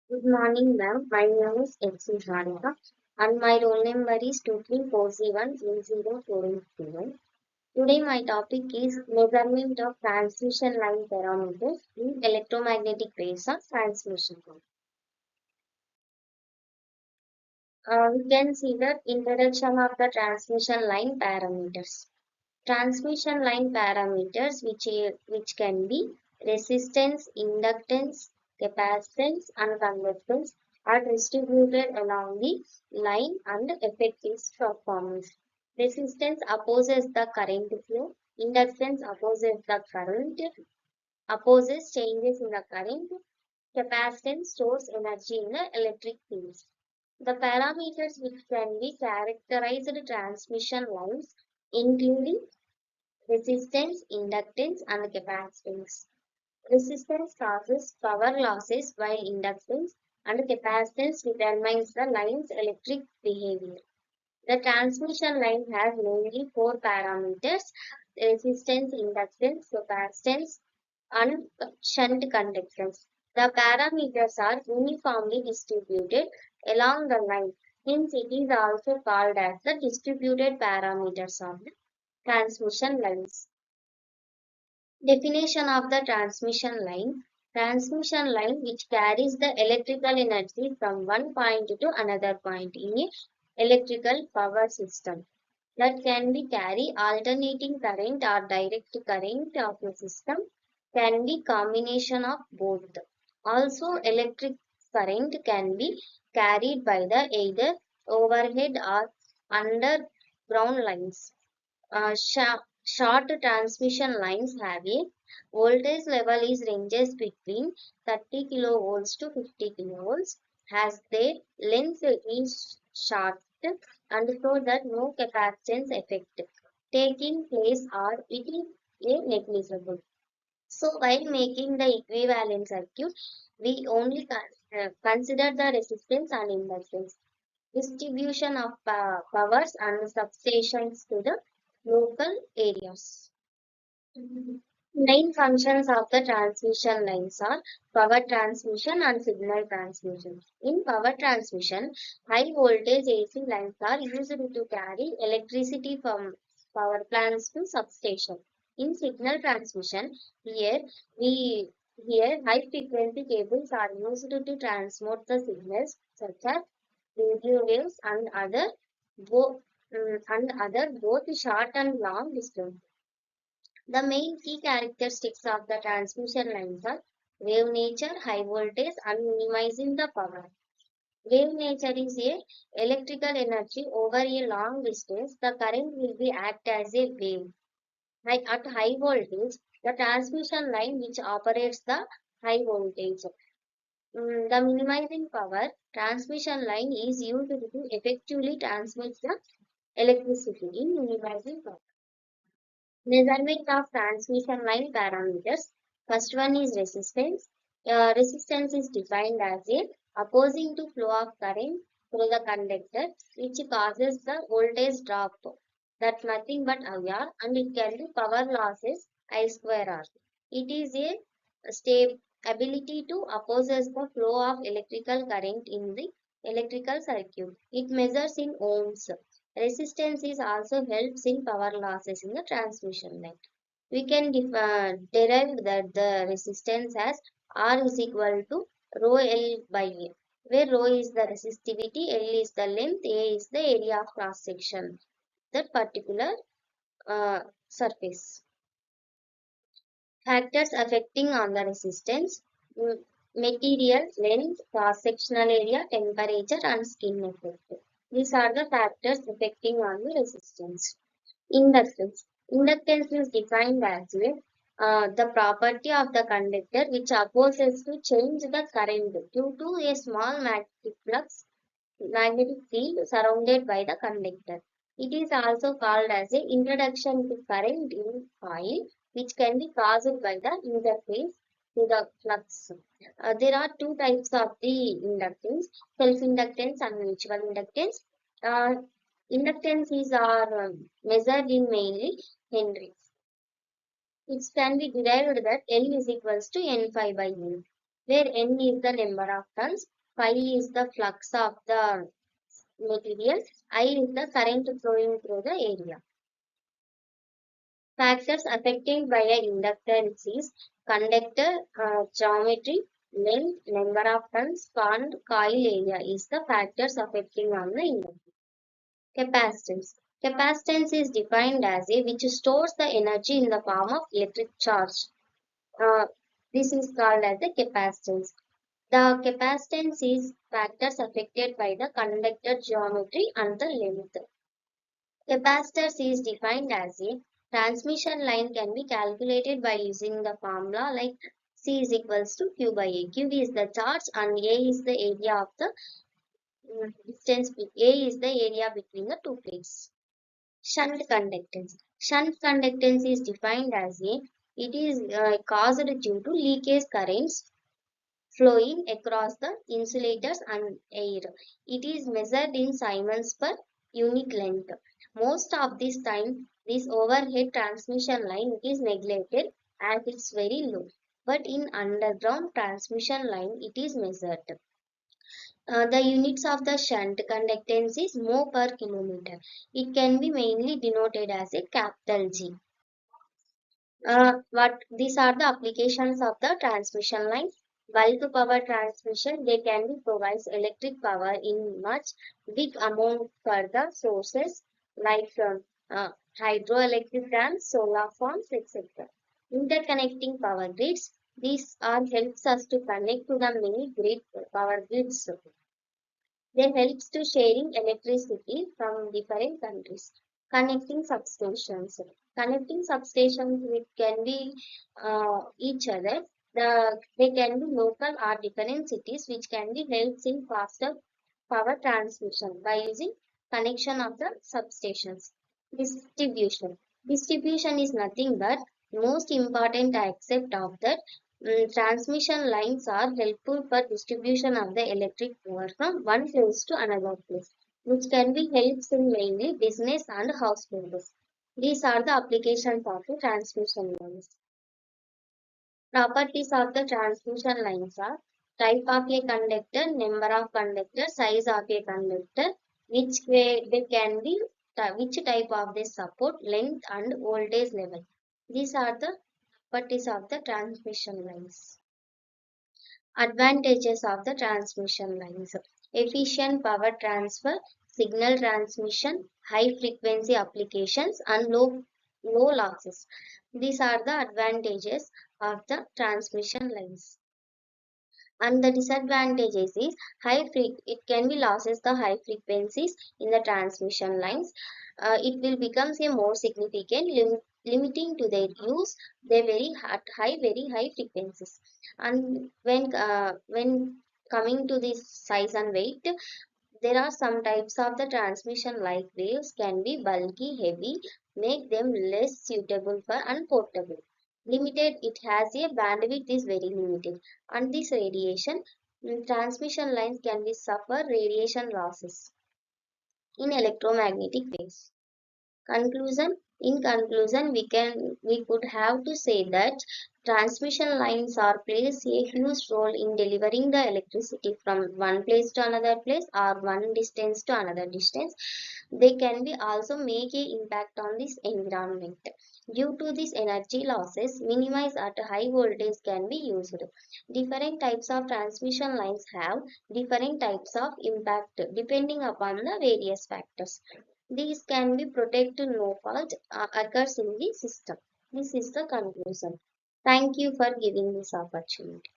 Good morning, ma'am. My name is X. Harika, and my roll number is 234013047. Today, my topic is measurement of transmission line parameters in electromagnetic waves of transmission. We can see the introduction of the transmission line parameters. Transmission line parameters, which can be resistance, inductance, capacitance, and conductance, are distributed along the line and affect its performance. Resistance opposes the current flow. Inductance opposes changes in the current. Capacitance stores energy in the electric fields. The parameters which can be characterized transmission lines including resistance, inductance, and capacitance. Resistance causes power losses while inductance and capacitance determines the line's electric behavior. The transmission line has mainly four parameters: resistance, inductance, capacitance, and shunt conductance. The parameters are uniformly distributed along the line. Hence, it is also called as the distributed parameters of the transmission lines. Definition of the transmission line. Transmission line which carries the electrical energy from one point to another point in a electrical power system that can be carry alternating current or direct current of the system can be combination of both. Also electric current can be carried by the either overhead or underground lines. Short transmission lines have a voltage level is ranges between 30 kilovolts to 50 kilovolts as their length is short and so that no capacitance effect taking place or it is a negligible. So while making the equivalent circuit, we only consider the resistance and inductance. Distribution of powers and substations to the local areas. Main functions of the transmission lines are power transmission and signal transmission. In power transmission, high voltage AC lines are used to carry electricity from power plants to substation. In signal transmission, here we here high frequency cables are used to transmit the signals such as radio waves and other both short and long distance. The main key characteristics of the transmission lines are wave nature, high voltage, and minimizing the power. Wave nature is a electrical energy over a long distance. The current will be act as a wave. At high voltage, the transmission line which operates the high voltage. The minimizing power transmission line is used to effectively transmit the electricity in minimizing power. Measurement of transmission line parameters. First one is resistance. Resistance is defined as a opposing to flow of current through the conductor, which causes the voltage drop. That's nothing but IR, and it can be power losses I square R. It is a stable ability to opposes the flow of electrical current in the electrical circuit. It measures in ohms. Resistance is also helps in power losses in the transmission line. We can derive that the resistance as R is equal to rho L by A, where rho is the resistivity, L is the length, A is the area of cross section, that particular surface. Factors affecting on the resistance, mm, material, length, cross-sectional area, temperature, and skin effect. These are the factors affecting on the resistance. Inductance. Inductance is defined as the property of the conductor which opposes to change the current due to a small magnetic field surrounded by the conductor. It is also called as a introduction to current in coil, which can be caused by the interface to the flux. There are two types of the inductance: self-inductance and mutual inductance. Uh, Inductances are measured in mainly Henry. It can be derived that L is equals to N5 by N, where N is the number of turns phi is the flux of the material, I is the current flowing through the area. Factors affected by a inductance is conductor geometry, length, number of turns, and coil area is the factors affecting on the inductance. Capacitance. Capacitance is defined as a which stores the energy in the form of electric charge. Uh, this is called as the capacitance. The capacitance is factors affected by the conductor geometry and the length. Capacitors is defined as a transmission line can be calculated by using the formula like C is equals to Q by A. Q is the charge and A is the area of the distance. A is the area between the two plates. Shunt conductance. Shunt conductance is defined as a it is caused due to leakage currents flowing across the insulators and air. It is measured in Siemens per unit length. Most of this time, this overhead transmission line is neglected as it's very low. But in underground transmission line, it is measured. The units of the shunt conductance is mho per kilometer. It can be mainly denoted as a capital G. What these are the applications of the transmission line. Bulk power transmission, they can be provides electric power in much big amount for the sources like hydroelectric dams, solar farms, etc. Interconnecting power grids, these are helps us to connect to the many grid power grids. They helps to sharing electricity from different countries. Connecting substations. Connecting substations which can be each other. They can be local or different cities which can be helps in faster power transmission by using connection of the substations. Distribution. Distribution is nothing but most important aspect of that. Transmission lines are helpful for distribution of the electric power from one place to another place, which can be helps in mainly business and households. These are the applications of the transmission lines. Properties of the transmission lines are type of a conductor, number of conductors, size of a conductor, which way they can be, which type of they support, length and voltage level. These are the properties of the transmission lines. Advantages of the transmission lines. Efficient power transfer, signal transmission, high frequency applications and low losses. These are the advantages of the transmission lines. And the disadvantages is it can be losses the high frequencies in the transmission lines. It will becomes a more significant limiting to their use. They very high frequencies. And when coming to this size and weight, there are some types of the transmission like waves can be bulky, heavy, make them less suitable for unportable. Limited, it has a bandwidth is very limited. And this radiation, transmission lines can be suffer radiation losses in electromagnetic waves. Conclusion. In conclusion, we could have to say that transmission lines are plays a huge role in delivering the electricity from one place to another place or one distance to another distance. They can be also make a impact on this environment. Due to these energy losses, minimize at high voltage can be used. Different types of transmission lines have different types of impact depending upon the various factors. These can be protected no fault occurs in the system. This is the conclusion. Thank you for giving this opportunity.